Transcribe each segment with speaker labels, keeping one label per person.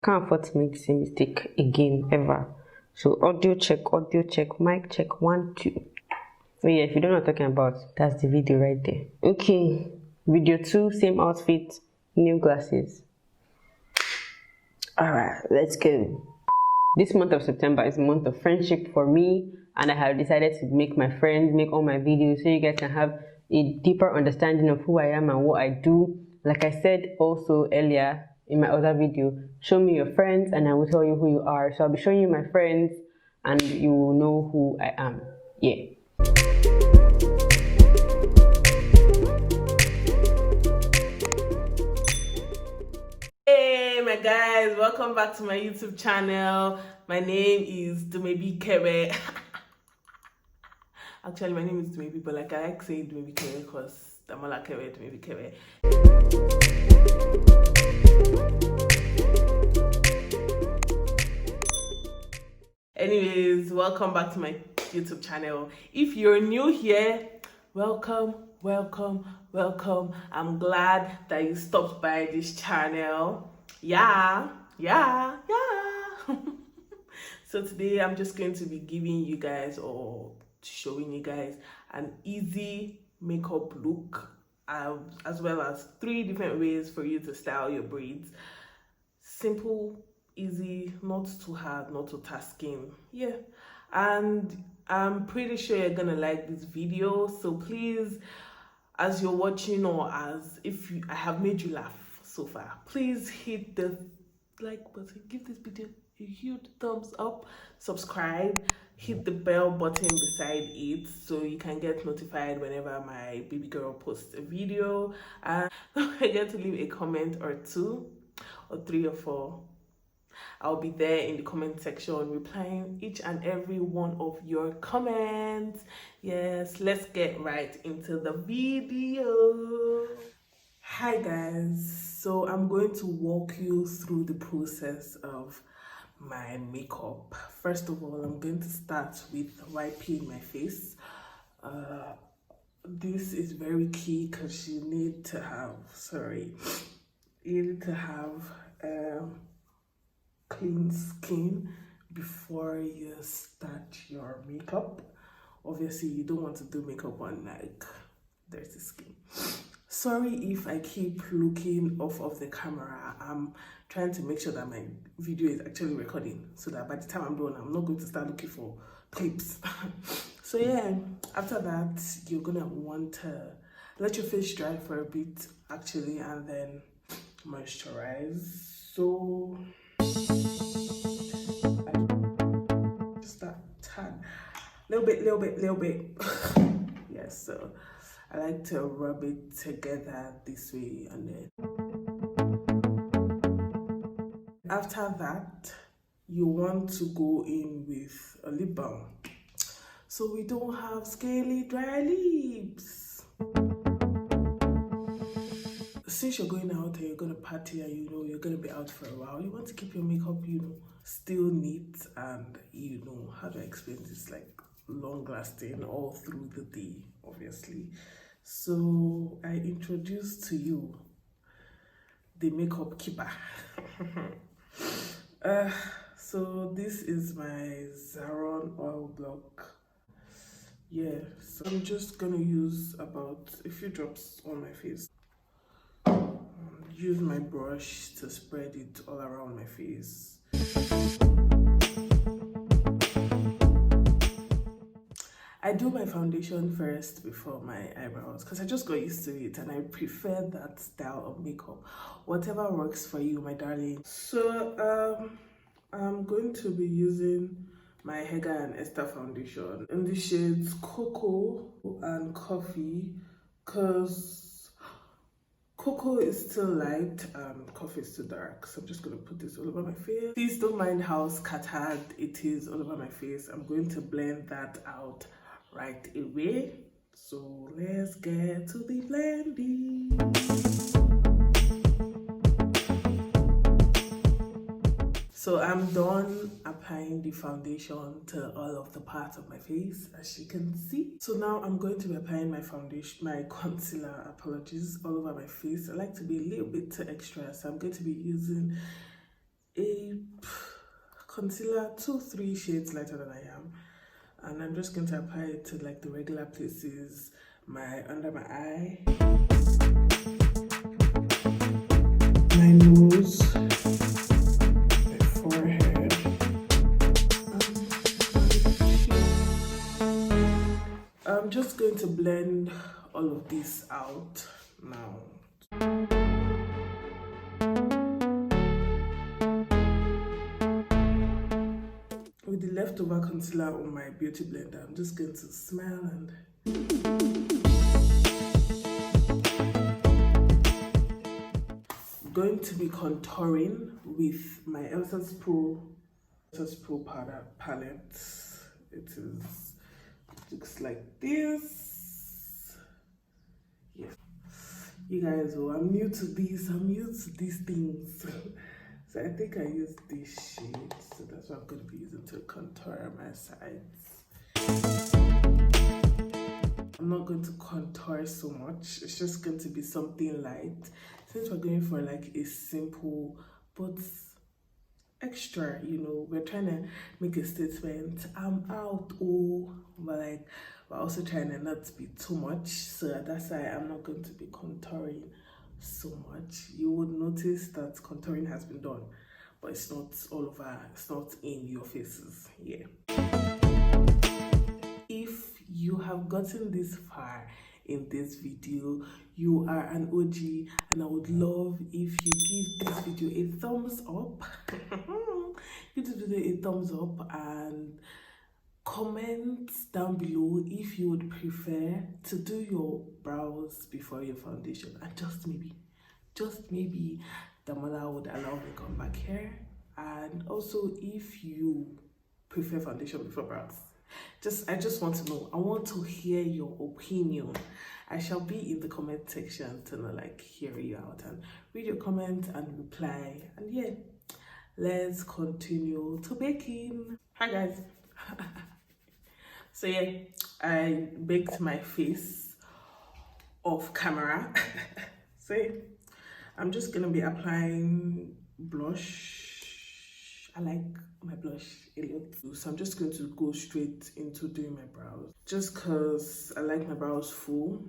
Speaker 1: Can't afford to make the same mistake again, ever. So audio check, mic check, 1, 2. So yeah, if you don't know what I'm talking about, that's the video right there. Okay, video 2, same outfit, new glasses. Alright, let's go. This month of September is a month of friendship for me, and I have decided to make my friends make all my videos so you guys can have a deeper understanding of who I am and what I do. Like I said also earlier in my other video, show me your friends and I will tell you who you are. So I'll be showing you my friends and you will know who I am. Yeah.
Speaker 2: Hey my guys, welcome back to my YouTube channel. My name is Dumebi Kevwe. Actually, my name is Dumebi, but like I like saying Dumebi Kevwe because Damola Kevwe, Dumebi Kevwe. Anyways, welcome back to my YouTube channel. If you're new here, welcome. I'm glad that you stopped by this channel. Yeah. So today I'm just going to be giving you guys or showing you guys an easy makeup look, as well as 3 different ways for you to style your braids. Simple, easy, not too hard, not too tasking. Yeah, and I'm pretty sure you're gonna like this video, so please, as you're watching or as if I have made you laugh so far, please hit the like button, give this video a huge thumbs up, subscribe, hit the bell button beside it so you can get notified whenever my baby girl posts a video, and don't forget to leave a comment or 2 or 3 or 4. I'll be there in the comment section replying each and every one of your comments. Yes, let's get right into the video. Hi guys, so I'm going to walk you through the process of my makeup. First of all, I'm going to start with wiping my face. This is very key because you need to have clean skin before you start your makeup. Obviously, you don't want to do makeup on like dirty skin. Sorry if I keep looking off of the camera. I'm trying to make sure that my video is actually recording so that by the time I'm done, I'm not going to start looking for clips. So yeah, after that, you're gonna want to let your face dry for a bit actually, and then moisturize. So just that tad, little bit. Yes, so I like to rub it together this way, and then after that you want to go in with a lip balm so we don't have scaly dry lips. Since you're going out and you're gonna party and you know you're gonna be out for a while, you want to keep your makeup, you know, still neat and, you know, how do I explain this, like long lasting all through the day, obviously. So I introduce to you the makeup keeper. So this is my Zaron oil block. Yeah, so I'm just gonna use about a few drops on my face. Use my brush to spread it all around my face. I do my foundation first before my eyebrows because I just got used to it and I prefer that style of makeup. Whatever works for you, my darling. So I'm going to be using my Hegaiandesther foundation in the shades Cocoa and Coffee because Cocoa is still light and Coffee is still dark. So I'm just going to put this all over my face. Please don't mind how scattered it is all over my face. I'm going to blend that out right away. So let's get to the blending. So I'm done applying the foundation to all of the parts of my face, as you can see. So now I'm going to be applying my foundation, my concealer, all over my face. I like to be a little bit too extra, so I'm going to be using a concealer, 2-3 shades lighter than I am, and I'm just going to apply it to like the regular places, under my eye, my nose, my forehead. I'm just going to blend all of this out now. With the leftover concealer on my beauty blender, I'm just going to smile and going to be contouring with my Elsaspro powder palette. It looks like this. Yes, you guys, oh, I'm new to these things. So I think I use this shade, so that's what I'm going to be using to contour my sides. I'm not going to contour so much, it's just going to be something light. Since we're going for like a simple but extra, you know, we're trying to make a statement. I'm out, oh, but like we're also trying to not be too much, so that's why I'm not going to be contouring so much. You would notice that contouring has been done, but it's not all over, it's not in your faces. Yeah, if you have gotten this far in this video, you are an OG, and I would love if you give this video a thumbs up. Give this video a thumbs up and comment down below if you would prefer to do your brows before your foundation, and just maybe Damola would allow me to come back here. And also, if you prefer foundation before brows, I just want to know. I want to hear your opinion. I shall be in the comment section to like hear you out and read your comment and reply. And yeah, let's continue to baking. Hi guys. So yeah, I baked my face off camera. So yeah, I'm just gonna be applying blush. I like my blush a lot, so I'm just going to go straight into doing my brows, just because I like my brows full.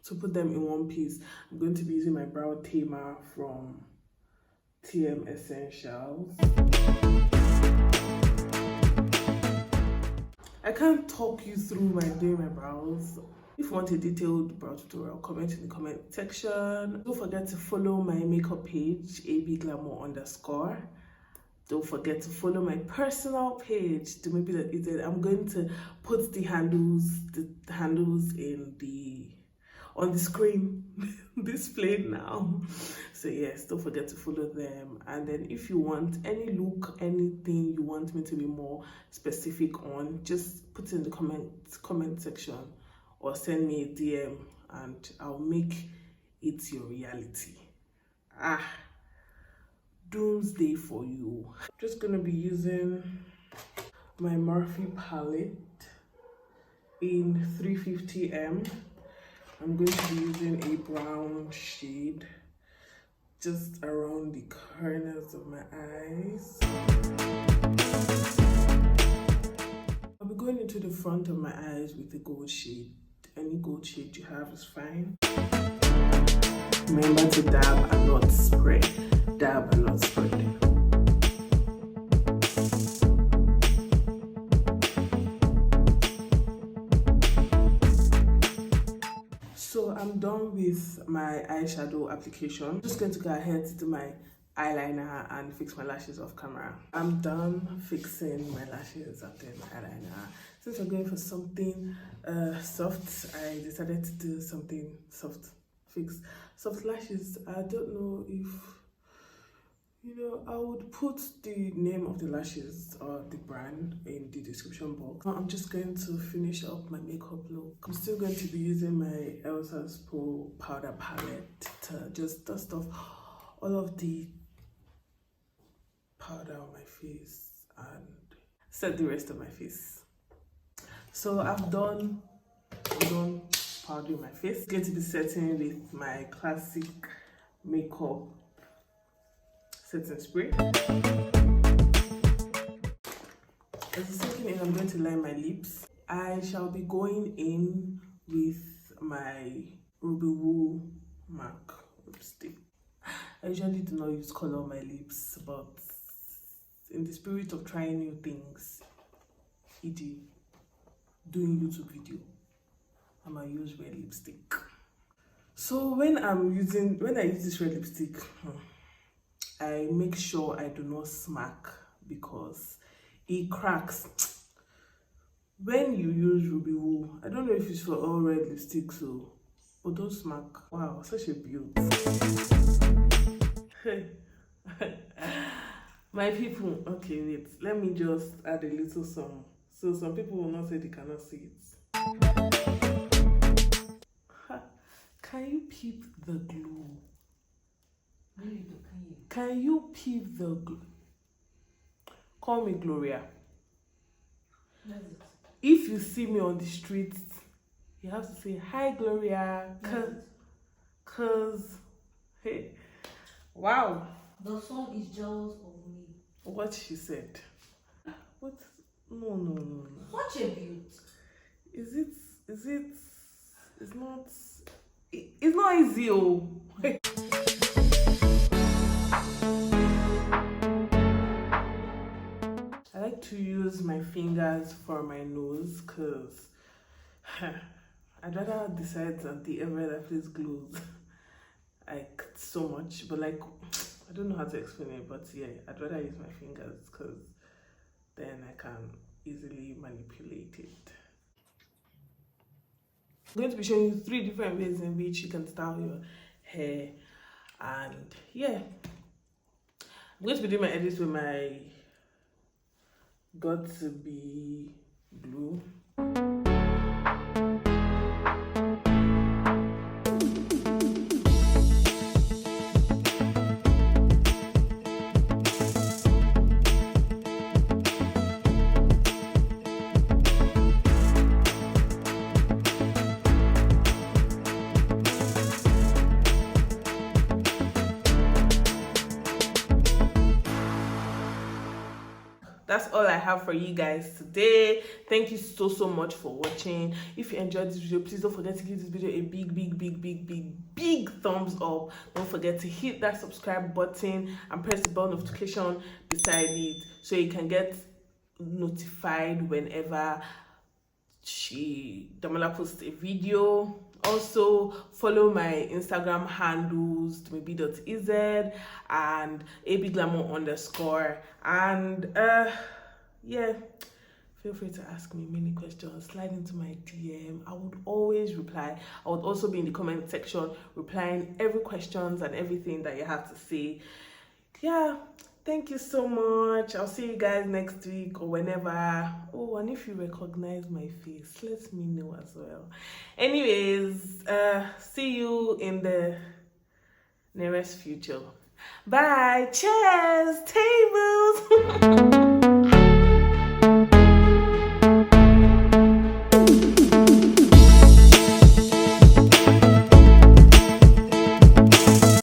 Speaker 2: To put them in one piece, I'm going to be using my brow tamer from TM Essentials. I can't talk you through doing my brows. If you want a detailed brow tutorial, comment in the comment section. Don't forget to follow my makeup page, @glamour_. Don't forget to follow my personal page, Dumebi. I'm going to put the handles on the screen displayed now. So yes, don't forget to follow them. And then if you want any look, anything you want me to be more specific on, just put it in the comment section or send me a DM and I'll make it your reality. Doomsday for you. Just gonna be using my Morphe palette in 350M. I'm going to be using a brown shade just around the corners of my eyes. I'll be going into the front of my eyes with the gold shade. Any gold shade you have is fine. Remember to dab and not spread. Dab and not spread. So I'm done with my eyeshadow application. I'm just going to go ahead to do my eyeliner and fix my lashes off camera. I'm done fixing my lashes and then my eyeliner. Since we're going for something soft, I decided to do something soft. Fix soft lashes. I don't know if I would put the name of the lashes or the brand in the description box. I'm just going to finish up my makeup look. I'm still going to be using my Elsaspro powder palette to just dust off all of the powder on my face and set the rest of my face. So I'm done powdering my face. I'm going to be setting with my classic makeup setting spray. As the second is I'm going to line my lips. I shall be going in with my Ruby Woo MAC lipstick. I usually do not use color on my lips, but in the spirit of trying new things, e.g. doing YouTube video, I'm gonna use red lipstick. So when I use this red lipstick, I make sure I do not smack because it cracks. When you use Ruby Woo, I don't know if it's for all red lipsticks, so but don't smack. Wow, such a beauty. My people, okay, wait, let me just add a little song so some people will not say they cannot see it. Can you peep the glow? Can you peep the glow? Call me Gloria. If you see me on the streets, you have to say hi Gloria, cause hey, wow.
Speaker 3: The song is jealous of me.
Speaker 2: What she said. What? No.
Speaker 3: Such a beauty.
Speaker 2: It's not. It's not easy. Oh. I like to use my fingers for my nose because I'd rather decide that the ever that place glows like so much, but like I don't know how to explain it, but yeah, I'd rather use my fingers because then I can easily manipulate it. I'm going to be showing you 3 different ways in which you can style your hair, and yeah, I'm going to be doing my edits with my Got to Be Blue. That's all I have for you guys today. Thank you so much for watching. If you enjoyed this video, please don't forget to give this video a big thumbs up. Don't forget to hit that subscribe button and press the bell notification beside it so you can get notified whenever Damola posts a video. Also follow my Instagram handles dumebi.ez and abglamour_, and yeah, feel free to ask me many questions, slide into my DM. I would always reply. I would also be in the comment section replying every questions and everything that you have to say. Yeah, thank you so much. I'll see you guys next week or whenever. Oh, and if you recognize my face, let me know as well. Anyways, see you in the nearest future. Bye. Cheers, tables.